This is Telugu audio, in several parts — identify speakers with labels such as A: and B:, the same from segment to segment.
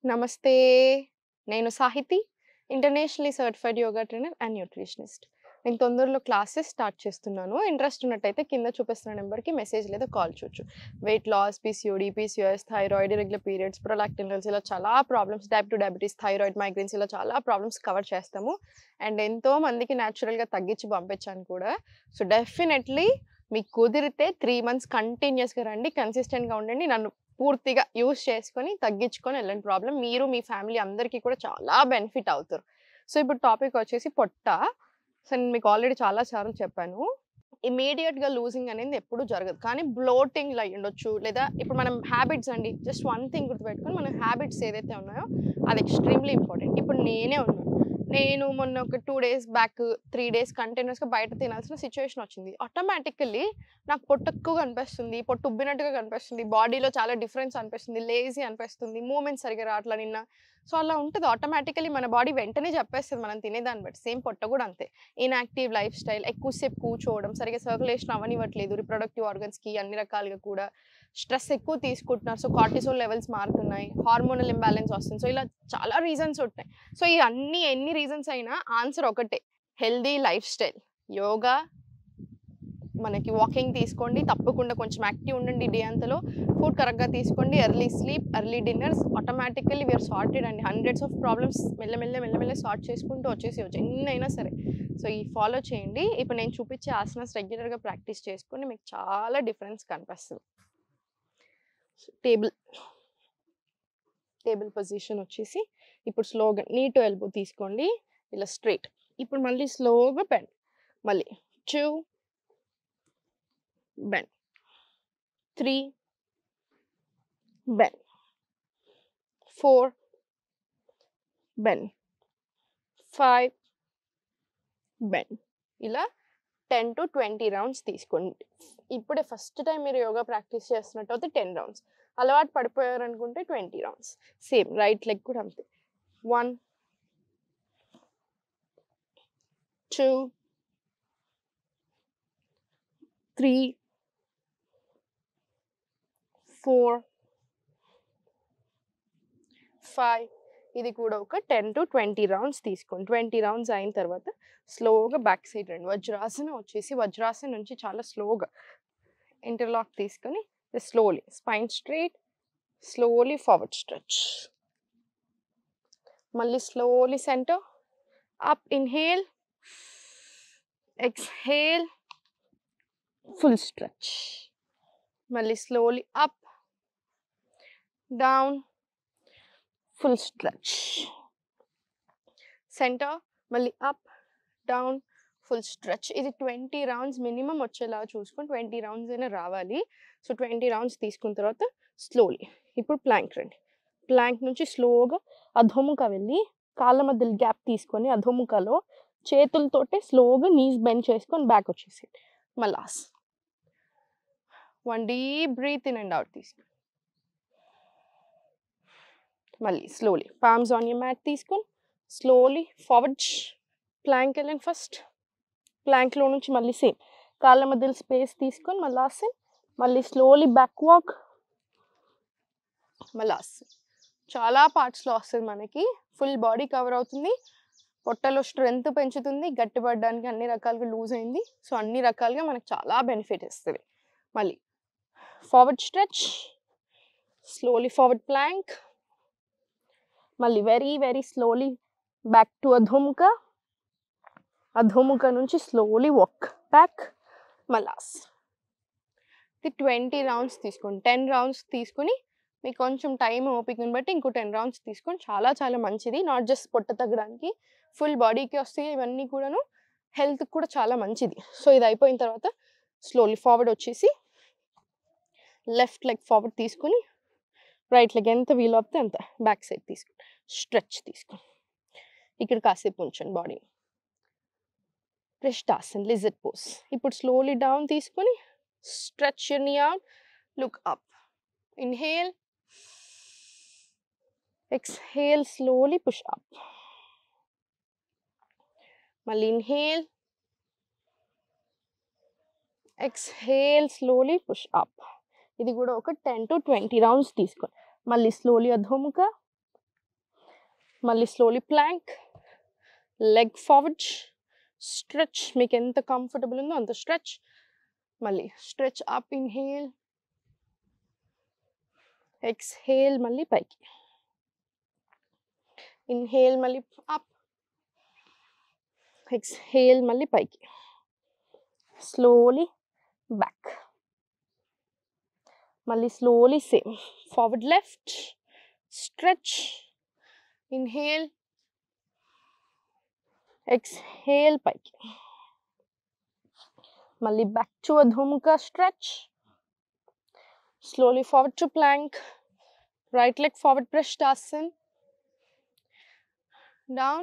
A: నమస్తే. నేను Sahiti. Internationally certified yoga trainer and nutritionist. నేను తొందరలో క్లాసెస్ స్టార్ట్ చేస్తున్నాను. ఇంట్రెస్ట్ ఉన్నట్టయితే కింద చూపిస్తున్న నెంబర్‌కి మెసేజ్ లేదా కాల్ చేయొచ్చు. Weight loss, PCOD, PCOS, thyroid, irregular periods, prolactin levels ఇలా చాలా problems, type 2 diabetes, thyroid, migraines ఇలా చాలా ప్రాబ్లమ్స్ కవర్ చేస్తాము. అండ్ ఎంతో మందికి న్యాచురల్‌గా తగ్గించి పంపించాను కూడా. సో, డెఫినెట్‌లీ మీకు కుదిరితే 3 మంత్స్ కంటిన్యూయస్‌గా రండి. కన్సిస్టెంట్‌గా ఉండండి. నన్ను పూర్తిగా యూజ్ చేసుకొని తగ్గించుకొని వెళ్ళండి. ప్రాబ్లమ్ మీరు మీ ఫ్యామిలీ అందరికీ కూడా చాలా బెనిఫిట్ అవుతారు. సో, ఇప్పుడు టాపిక్ వచ్చేసి పొట్ట. సో, నేను మీకు ఆల్రెడీ చాలా సార్లు చెప్పాను. ఇమ్మీడియేట్‌గా లూజింగ్ అనేది ఎప్పుడు జరగదు. కానీ బ్లోటింగ్‌లో అయ్యుండొచ్చు. లేదా ఇప్పుడు మనం హ్యాబిట్స్ అండి. జస్ట్ వన్ థింగ్ గుర్తుపెట్టుకొని మన హ్యాబిట్స్ ఏదైతే ఉన్నాయో అది ఎక్స్‌ట్రీమ్‌లీ ఇంపార్టెంట్. ఇప్పుడు నేనే ఉన్నాను. నేను మొన్న ఒక 2 డేస్ బ్యాక్ 3 డేస్ కంటిన్యూయస్‌గా బయట తినాల్సిన సిట్యుయేషన్ వచ్చింది. ఆటోమేటికల్లీ నాకు పొట్ట ఎక్కువగా అనిపిస్తుంది. పొట్ట ఉబ్బినట్టుగా కనిపిస్తుంది. బాడీలో చాలా డిఫరెన్స్ అనిపిస్తుంది. లేజీ అనిపిస్తుంది. మూవ్‌మెంట్ సరిగ్గా రావట్ల నిన్న. సో, అలా ఉంటది. ఆటోమేటికల్లీ మన బాడీ వెంటనే చెప్పేస్తది మనం తినేదాన్ని బట్టి. సేమ్ పొట్ట కూడా అంతే. ఇన్‌యాక్టివ్ లైఫ్ స్టైల్, ఎక్కువసేపు కూర్చోవడం, సరిగ్గా సర్క్యులేషన్ అవ్వనివ్వట్లేదు రిప్రొడక్టివ్ ఆర్గన్స్‌కి అన్ని రకాలుగా కూడా. స్ట్రెస్ ఎక్కువ తీసుకుంటున్నారు. సో, కార్టిసోల్ లెవెల్స్ మారుతున్నాయి. హార్మోనల్ ఇంబాలెన్స్ వస్తుంది. సో, ఇలా చాలా రీజన్స్ ఉంటాయి. సో, ఈ ఎన్ని రీజన్స్ అయినా ఆన్సర్ ఒకటే. Healthy life style. యోగా, మనకి వాకింగ్ తీసుకోండి. తప్పకుండా కొంచెం యాక్టివ్ ఉండండి డే అంతలో. ఫుడ్ కరెక్ట్‌గా తీసుకోండి. Early sleep, early dinners automatically we are sorted అండి. హండ్రెడ్స్ ఆఫ్ ప్రాబ్లమ్స్ మెల్లమెల్ల సార్ట్ చేసుకుంటూ వచ్చేసేయొచ్చు. ఎన్నైనా సరే. సో, ఈ ఫాలో చేయండి. ఇప్పుడు నేను చూపించే ఆసనాస్ రెగ్యులర్‌గా ప్రాక్టీస్ చేసుకొని మీకు చాలా డిఫరెన్స్ కనిపిస్తది. టేబుల్ పొజిషన్ వచ్చేసి ఇప్పుడు స్లోగా నీ టు ఎల్బో తీసుకోండి. ఇలా స్ట్రెయిట్. ఇప్పుడు మళ్ళీ స్లోగా బెండ్. మళ్ళీ 2 బెండ్. 3 బెండ్. 4 బెండ్. 5 బెండ్. ఇలా 10-20 రౌండ్స్ తీసుకోండి. ఇప్పుడే ఫస్ట్ టైం మీరు యోగా ప్రాక్టీస్ చేస్తున్నట్టయితే 10 రౌండ్స్. అలవాటు పడిపోయారనుకుంటే 20 రౌండ్స్. సేమ్ రైట్ లెగ్ కూడా అంతే. 1 2 3 4 5 ఇది కూడా ఒక 10-20 రౌండ్స్ తీసుకోండి. 20 రౌండ్స్ అయిన తర్వాత స్లోగా బ్యాక్ సైడ్ రండి. వజ్రాసనం వచ్చేసి వజ్రాసనం నుంచి చాలా స్లోగా ఇంటర్లాక్ తీసుకొని slowly spine straight, slowly forward stretch. మళ్ళీ slowly center, up inhale, exhale, full stretch. మళ్ళీ slowly up, down, full stretch. Center, మళ్ళీ అప్, డౌన్, ఫుల్ స్ట్రెచ్. ఇది 20 రౌండ్స్ మినిమం వచ్చేలా చూసుకొని 20 రౌండ్స్ అయినా రావాలి. సో, 20 రౌండ్స్ తీసుకున్న తర్వాత స్లోలీ ఇప్పుడు ప్లాంక్ రండి. ప్లాంక్ నుంచి స్లోగా అధోముఖ వెళ్ళి కాళ్ళ మధ్యలో గ్యాప్ తీసుకొని అధోముఖలో చేతులతోటే స్లోగా నీస్ బెండ్ చేసుకొని బ్యాక్ వచ్చేసేయండి. మలాస్ 1 deep breath in and out తీసుకోండి. మళ్ళీ slowly palms on your mat తీసుకొని స్లోలీ ఫార్వర్డ్ ప్లాంక్ వెళ్ళండి. ఫస్ట్ ప్లాంక్లో నుంచి మళ్ళీ సేమ్ కాళ్ళ మధ్యలో స్పేస్ తీసుకొని మలాసన్, మళ్ళీ స్లోలీ బ్యాక్ వాక్, మలాసన్. చాలా పార్ట్స్లో వస్తుంది మనకి. ఫుల్ బాడీ కవర్ అవుతుంది. పొట్టలో స్ట్రెంగ్త్ పెంచుతుంది. గట్టిపడడానికి అన్ని రకాలుగా లూజ్ అయింది. సో, అన్ని రకాలుగా మనకు చాలా బెనిఫిట్ ఇస్తుంది. మళ్ళీ forward stretch, slowly forward plank, మళ్ళీ వెరీ స్లోలీ బ్యాక్ టు అధోముఖ. అధోముఖ నుంచి స్లోలీ వాక్ బ్యాక్, మలాస్. ఇది 20 రౌండ్స్ తీసుకోండి. 10 రౌండ్స్ తీసుకొని మీకు కొంచెం టైం ఓపికని బట్టి ఇంకో 10 రౌండ్స్ తీసుకొని చాలా మంచిది. నాట్ జస్ట్ పొట్ట తగ్గడానికి, ఫుల్ బాడీకి వస్తాయి. ఇవన్నీ కూడాను హెల్త్కి కూడా చాలా మంచిది. సో, ఇది అయిపోయిన తర్వాత స్లోలీ ఫార్వర్డ్ వచ్చేసి లెఫ్ట్ లెగ్ ఫార్వర్డ్ తీసుకొని రైట్ లెగ్ ఎంత వీలు అవుతే అంత బ్యాక్ సైడ్ తీసుకోండి. స్ట్రెచ్ తీసుకోండి. ఇక్కడ కాసేపు ఉంచండి బాడీ. ప్రిష్టాసన్ లిజర్డ్ పోజ్. ఇప్పుడు స్లోలీ డౌన్ తీసుకొని stretch your knee out, look up. Inhale, exhale, slowly push up. మళ్ళీ inhale, exhale, slowly push up. ఇది కూడా ఒక 10-20 రౌండ్స్ తీసుకోండి. మళ్ళీ స్లోలీ అధోముఖ, మళ్ళీ slowly plank, leg forward, stretch, మీకు ఎంత కంఫర్టబుల్ ఉందో అంత స్ట్రెచ్. మళ్ళీ స్ట్రెచ్ అప్, ఇన్హేల్, ఎక్స్హేల్, మళ్ళీ పైకి, ఇన్హేల్ మళ్ళీ అప్, ఎక్స్హేల్ మళ్ళీ పైకి, స్లోలీ బ్యాక్, మళ్ళీ slowly same forward left, stretch, inhale, exhale పైకి, మళ్ళీ బ్యాక్ టు అధోముఖ stretch, slowly forward to plank, right leg forward prashtasana, down,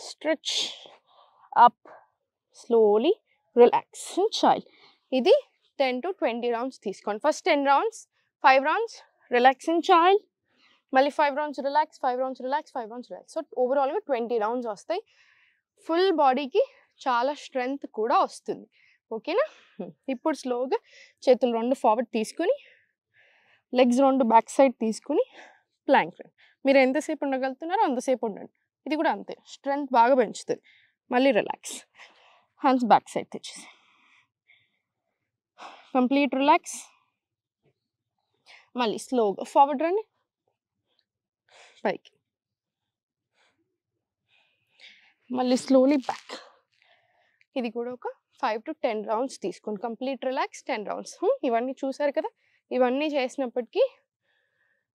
A: stretch, up, slowly relax in child. Idi 10 to 20 rounds తీసుకోండి. First 10 rounds, 5 rounds relax in child, మళ్ళీ 5 rounds relax, 5 rounds relax, 5 rounds relax. So ఓవరాల్గా 20 rounds వస్తాయి. ఫుల్ బాడీకి చాలా స్ట్రెంగ్త్ కూడా వస్తుంది. ఓకేనా? ఇప్పుడు స్లోగా చేతులు 2 ఫార్వర్డ్ తీసుకుని, లెగ్స్ 2 బ్యాక్ సైడ్ తీసుకుని ప్లాంక్. మీరు ఎంతసేపు ఉండగలుగుతున్నారో అంతసేపు ఉండండి. ఇది కూడా అంతే, స్ట్రెంగ్త్ బాగా పెంచుతుంది. మళ్ళీ రిలాక్స్, హ్యాండ్స్ బ్యాక్ సైడ్ తెచ్చేసి కంప్లీట్ రిలాక్స్. మళ్ళీ స్లోగా ఫార్వర్డ్ రండి, పైకి, మళ్ళీ స్లోలీ బ్యాక్. ఇది కూడా ఒక 5 to 10 rounds తీసుకోండి. Complete relax 10 rounds. ఇవన్నీ చూసారు కదా, ఇవన్నీ చేసినప్పటికీ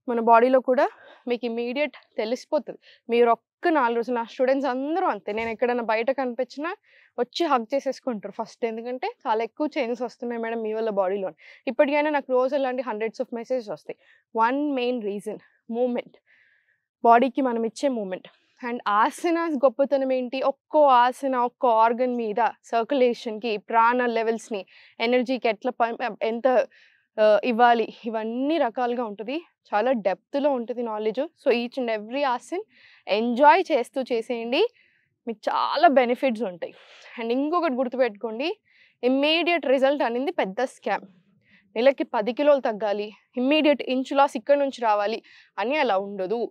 A: మన బాడీలో కూడా మీకు ఇమీడియట్ తెలిసిపోతుంది. మీరు ఒక్క 4 రోజులు, నా స్టూడెంట్స్ అందరూ అంతే, నేను ఎక్కడైనా బయట కనిపించినా వచ్చి హగ్ చేసేసుకుంటారు ఫస్ట్. ఎందుకంటే చాలా ఎక్కువ చేంజెస్ వస్తున్నాయి మేడం మీ వల్ల బాడీలో. ఇప్పటికైనా నాకు రోజు అలాంటి హండ్రెడ్స్ ఆఫ్ మెసేజెస్ వస్తాయి. వన్ మెయిన్ రీజన్ మూమెంట్, బాడీకి మనం ఇచ్చే మూమెంట్. అండ్ ఆసనాస్ గొప్పతనం ఏంటి, ఒక్కో ఆసన ఒక్కో ఆర్గన్ మీద సర్క్యులేషన్కి, ప్రాణ లెవెల్స్ని, ఎనర్జీకి ఎట్లా ఎంత ఇవ్వాలి, ఇవన్నీ రకాలుగా ఉంటుంది. చాలా డెప్త్లో ఉంటుంది knowledge. So each and every asana enjoy చేస్తూ చేసేయండి, మీకు చాలా బెనిఫిట్స్ ఉంటాయి. అండ్ ఇంకొకటి గుర్తుపెట్టుకోండి, ఇమ్మీడియట్ రిజల్ట్ అనేది పెద్ద స్కామ్. నెలకి 10 కిలోలు తగ్గాలి, ఇమ్మీడియట్ ఇంచ్ లాస్ ఇక్కడ నుంచి రావాలి అని అలా ఉండదు.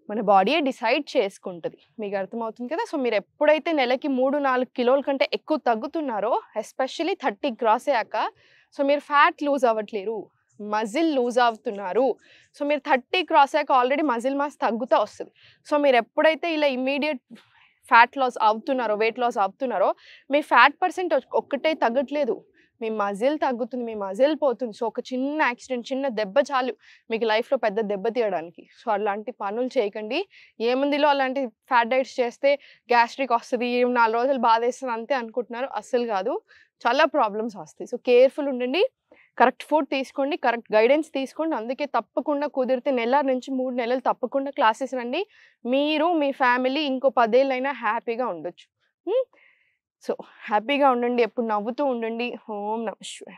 A: మన బాడీయే డిసైడ్ చేసుకుంటుంది. మీకు అర్థమవుతుంది కదా. సో మీరు ఎప్పుడైతే నెలకి 3-4 కిలోల కంటే ఎక్కువ తగ్గుతున్నారో, ఎస్పెషల్లీ 30 క్రాస్ అయ్యాక, సో మీరు ఫ్యాట్ లూజ్ అవ్వట్లేరు, మజిల్ లూజ్ అవుతున్నారు. సో మీరు 30 క్రాస్ అయ్యాక ఆల్రెడీ మజిల్ మాస్ తగ్గుతూ వస్తుంది. సో మీరు ఎప్పుడైతే ఇలా ఇమ్మీడియట్ ఫ్యాట్ లాస్ అవుతున్నారో, వెయిట్ లాస్ అవుతున్నారో, మీ ఫ్యాట్ పర్సెంట్ ఒక్కటే తగ్గట్లేదు, మీ మజిల్ తగ్గుతుంది, మీ మజిల్ పోతుంది. సో ఒక చిన్న యాక్సిడెంట్, చిన్న దెబ్బ చాలు మీకు లైఫ్లో పెద్ద దెబ్బ తీయడానికి. సో అలాంటి పనులు చేయకండి. ఏముందిలో అలాంటి ఫ్యాట్ డైట్స్ చేస్తే గ్యాస్ట్రిక్ వస్తుంది, 4 రోజులు బాధేస్తుంది అంతే అనుకుంటున్నారు. అస్సలు కాదు, చాలా ప్రాబ్లమ్స్ వస్తాయి. సో కేర్ఫుల్ ఉండండి, కరెక్ట్ ఫుడ్ తీసుకోండి, కరెక్ట్ గైడెన్స్ తీసుకోండి. అందుకే తప్పకుండా కుదిరితే నెల నుంచి 3 నెలలు తప్పకుండా క్లాసెస్ రండి. మీరు మీ ఫ్యామిలీ ఇంకో 10 ఏళ్ళైనా హ్యాపీగా ఉండొచ్చు. సో హ్యాపీగా ఉండండి, ఎప్పుడు నవ్వుతూ ఉండండి. ఓం నమః శివాయ.